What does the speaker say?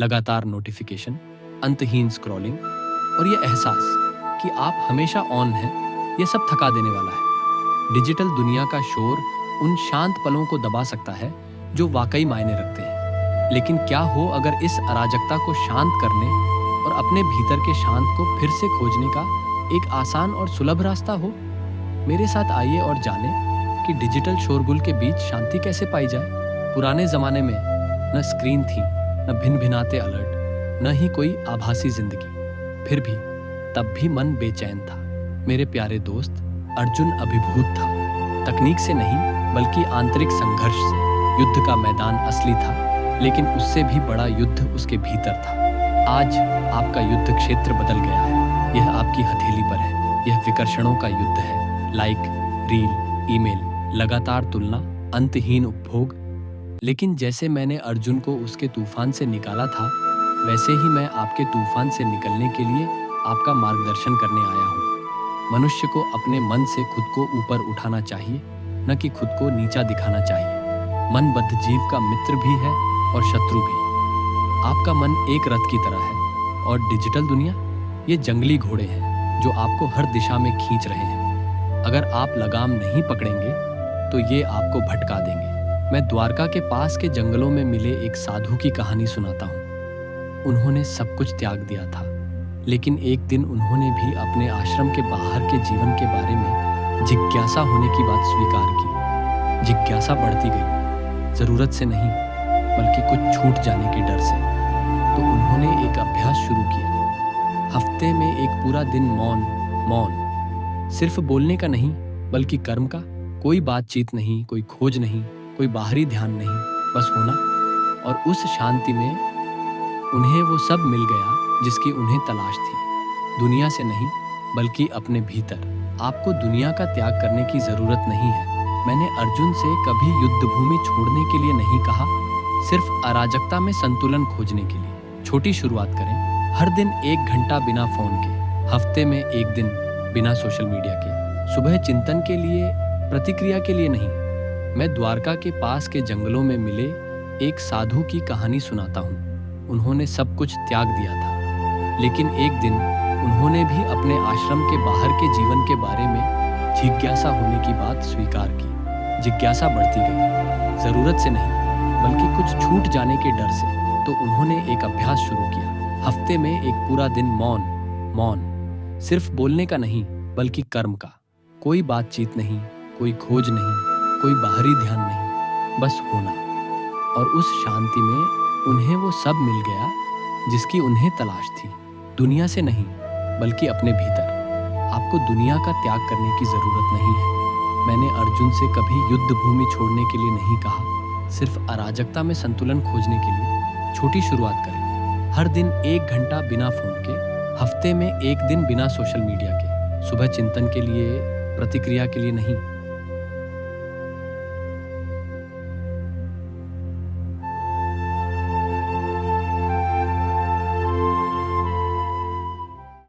लगातार नोटिफिकेशन, अंतहीन स्क्रॉलिंग और ये एहसास कि आप हमेशा ऑन हैं, ये सब थका देने वाला है। डिजिटल दुनिया का शोर उन शांत पलों को दबा सकता है जो वाकई मायने रखते हैं। लेकिन क्या हो अगर इस अराजकता को शांत करने और अपने भीतर के शांत को फिर से खोजने का एक आसान और सुलभ रास्ता हो? मेरे साथ आइए और जानें कि डिजिटल शोरगुल के बीच शांति कैसे पाई जाए। पुराने जमाने में न स्क्रीन थी, न भिन भिनाते अलर्ट, न ही कोई आभासी जिंदगी। फिर भी तब भी मन बेचैन था। मेरे प्यारे दोस्त, अर्जुन अभिभूत था। तकनीक से नहीं बल्कि आंतरिक संघर्ष से। युद्ध का मैदान असली था, लेकिन उससे भी बड़ा युद्ध उसके भीतर था। आज आपका युद्ध क्षेत्र बदल गया है। यह आपकी हथेली पर है। यह विकर्षणों का युद्ध है। लाइक, रील, ईमेल, लगातार तुलना, अंतहीन उपभोग। लेकिन जैसे मैंने अर्जुन को उसके तूफान से निकाला था, वैसे ही मैं आपके तूफान से निकलने के लिए आपका मार्गदर्शन करने आया हूँ। मनुष्य को अपने मन से खुद को ऊपर उठाना चाहिए, न कि खुद को नीचा दिखाना चाहिए। मनबद्ध जीव का मित्र भी है और शत्रु भी। आपका मन एक रथ की तरह है और डिजिटल दुनिया ये जंगली घोड़े हैं जो आपको हर दिशा में खींच रहे हैं। अगर आप लगाम नहीं पकड़ेंगे तो ये आपको भटका देंगे। मैं द्वारका के पास के जंगलों में मिले एक साधु की कहानी सुनाता हूँ। उन्होंने सब कुछ त्याग दिया था, लेकिन एक दिन उन्होंने भी अपने आश्रम के बाहर के जीवन के बारे में जिज्ञासा होने की बात स्वीकार की। जिज्ञासा बढ़ती गई, जरूरत से नहीं बल्कि कुछ छूट जाने के डर से। तो उन्होंने एक अभ्यास शुरू किया। हफ्ते में एक पूरा दिन मौन, सिर्फ बोलने का नहीं बल्कि कर्म का। कोई बातचीत नहीं, कोई खोज नहीं, कोई बाहरी ध्यान नहीं, बस होना। और उस शांति में उन्हें वो सब मिल गया जिसकी उन्हें तलाश थी। दुनिया से नहीं बल्कि अपने भीतर। आपको दुनिया का त्याग करने की जरूरत नहीं है। मैंने अर्जुन से कभी युद्ध भूमि छोड़ने के लिए नहीं कहा, सिर्फ अराजकता में संतुलन खोजने के लिए। छोटी शुरुआत करें। हर दिन 1 घंटा बिना फोन के, हफ्ते में 1 दिन बिना सोशल मीडिया के। सुबह चिंतन के लिए, प्रतिक्रिया के लिए नहीं। मैं द्वारका के पास के जंगलों में मिले एक साधु की कहानी सुनाता हूँ। उन्होंने सब कुछ त्याग दिया था, लेकिन एक दिन उन्होंने भी अपने आश्रम के बाहर के जीवन के बारे में जिज्ञासा होने की बात स्वीकार की। जिज्ञासा बढ़ती गई, जरूरत से नहीं बल्कि कुछ छूट जाने के डर से। तो उन्होंने एक अभ्यास शुरू किया। हफ्ते में एक पूरा दिन मौन, सिर्फ बोलने का नहीं बल्कि कर्म का। कोई बातचीत नहीं, कोई खोज नहीं, कोई बाहरी ध्यान नहीं, बस होना। और उस शांति में उन्हें वो सब मिल गया जिसकी उन्हें तलाश थी। दुनिया से नहीं बल्कि अपने भीतर। आपको दुनिया का त्याग करने की जरूरत नहीं है। मैंने अर्जुन से कभी युद्ध भूमि छोड़ने के लिए नहीं कहा, सिर्फ अराजकता में संतुलन खोजने के लिए। छोटी शुरुआत करें। हर दिन 1 घंटा बिना फोन के, हफ्ते में 1 दिन बिना सोशल मीडिया के। सुबह चिंतन के लिए, प्रतिक्रिया के लिए नहीं,